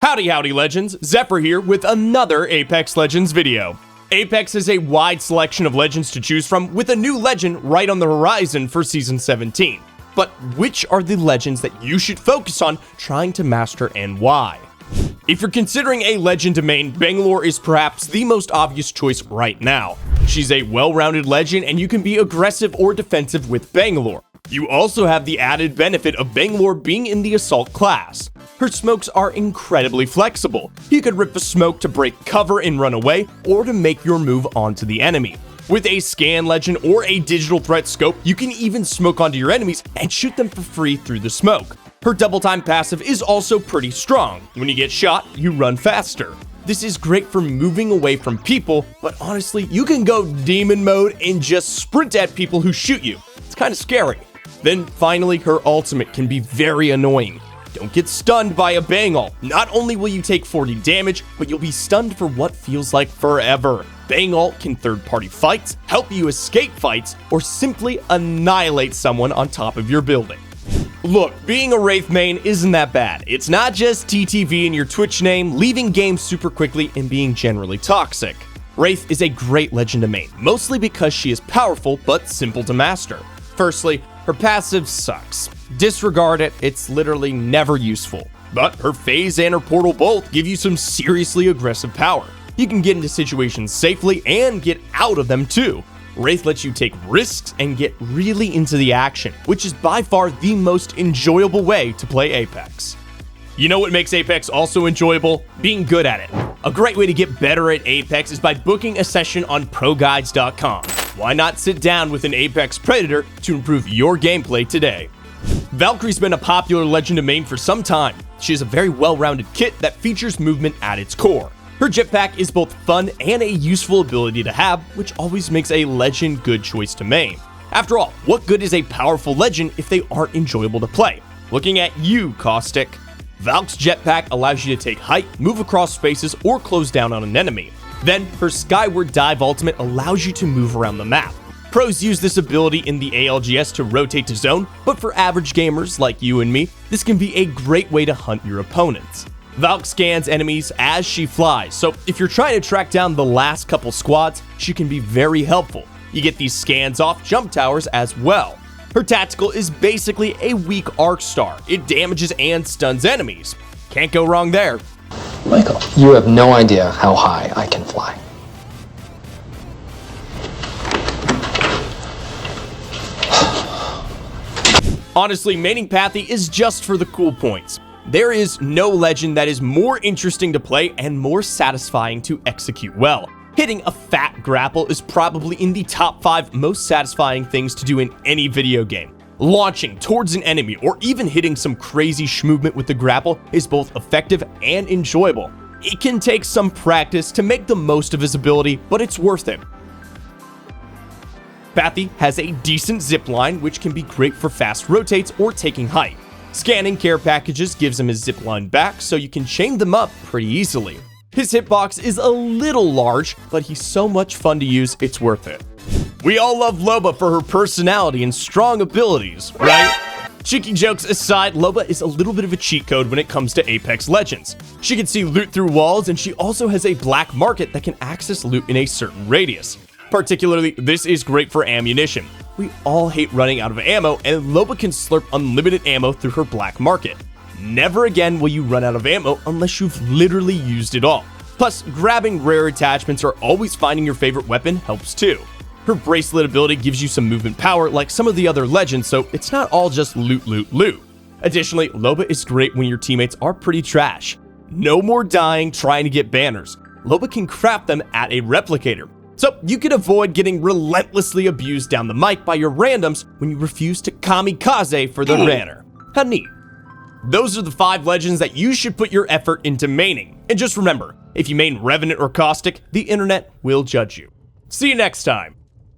Howdy Legends, Zephyr here with another Apex Legends video. Apex has a wide selection of legends to choose from, with a new legend right on the horizon for Season 17. But which are the legends that you should focus on trying to master and why? If you're considering a legend to main, Bangalore is perhaps the most obvious choice right now. She's a well-rounded legend and you can be aggressive or defensive with Bangalore. You also have the added benefit of Bangalore being in the assault class. Her smokes are incredibly flexible. You could rip a smoke to break cover and run away, or to make your move onto the enemy. With a scan legend or a digital threat scope, you can even smoke onto your enemies and shoot them for free through the smoke. Her double time passive is also pretty strong. When you get shot, you run faster. This is great for moving away from people, but honestly, you can go demon mode and just sprint at people who shoot you. It's kind of scary. Then finally, her ultimate can be very annoying. Don't get stunned by a bang ult. Not only will you take 40 damage, but you'll be stunned for what feels like forever. Bang ult can third-party fights, help you escape fights, or simply annihilate someone on top of your building. Look, being a Wraith main isn't that bad. It's not just TTV in your Twitch name, leaving games super quickly, and being generally toxic. Wraith is a great legend to main, mostly because she is powerful but simple to master. Firstly, her passive sucks. Disregard it, it's literally never useful. But her phase and her portal both give you some seriously aggressive power. You can get into situations safely and get out of them too. Wraith lets you take risks and get really into the action, which is by far the most enjoyable way to play Apex. You know what makes Apex also enjoyable? Being good at it. A great way to get better at Apex is by booking a session on ProGuides.com. Why not sit down with an Apex Predator to improve your gameplay today? Valkyrie's been a popular legend to main for some time. She is a very well-rounded kit that features movement at its core. Her jetpack is both fun and a useful ability to have, which always makes a legend good choice to main. After all, what good is a powerful legend if they aren't enjoyable to play? Looking at you, Caustic. Valk's jetpack allows you to take height, move across spaces, or close down on an enemy. Then, her Skyward Dive ultimate allows you to move around the map. Pros use this ability in the ALGS to rotate to zone, but for average gamers like you and me, this can be a great way to hunt your opponents. Valk scans enemies as she flies, so if you're trying to track down the last couple squads, she can be very helpful. You get these scans off jump towers as well. Her tactical is basically a weak arc star. It damages and stuns enemies. Can't go wrong there. Michael, you have no idea how high I can fly. Honestly, maining Pathy is just for the cool points. There is no legend that is more interesting to play and more satisfying to execute well. Hitting a fat grapple is probably in the top 5 most satisfying things to do in any video game. Launching towards an enemy or even hitting some crazy movement with the grapple is both effective and enjoyable. It can take some practice to make the most of his ability, but it's worth it. Pathy has a decent zipline, which can be great for fast rotates or taking height. Scanning care packages gives him his zipline back, so you can chain them up pretty easily. His hitbox is a little large, but he's so much fun to use, it's worth it. We all love LOBA for her personality and strong abilities, right? Cheeky jokes aside, LOBA is a little bit of a cheat code when it comes to Apex Legends. She can see loot through walls, and she also has a black market that can access loot in a certain radius. Particularly, this is great for ammunition. We all hate running out of ammo, and LOBA can slurp unlimited ammo through her black market. Never again will you run out of ammo unless you've literally used it all. Plus, grabbing rare attachments or always finding your favorite weapon helps too. Her bracelet ability gives you some movement power like some of the other legends, so it's not all just loot, loot, loot. Additionally, LOBA is great when your teammates are pretty trash. No more dying trying to get banners. LOBA can craft them at a replicator. So you can avoid getting relentlessly abused down the mic by your randoms when you refuse to kamikaze for the banner. How neat. Those are the 5 legends that you should put your effort into maining. And just remember, if you main Revenant or Caustic, the internet will judge you. See you next time.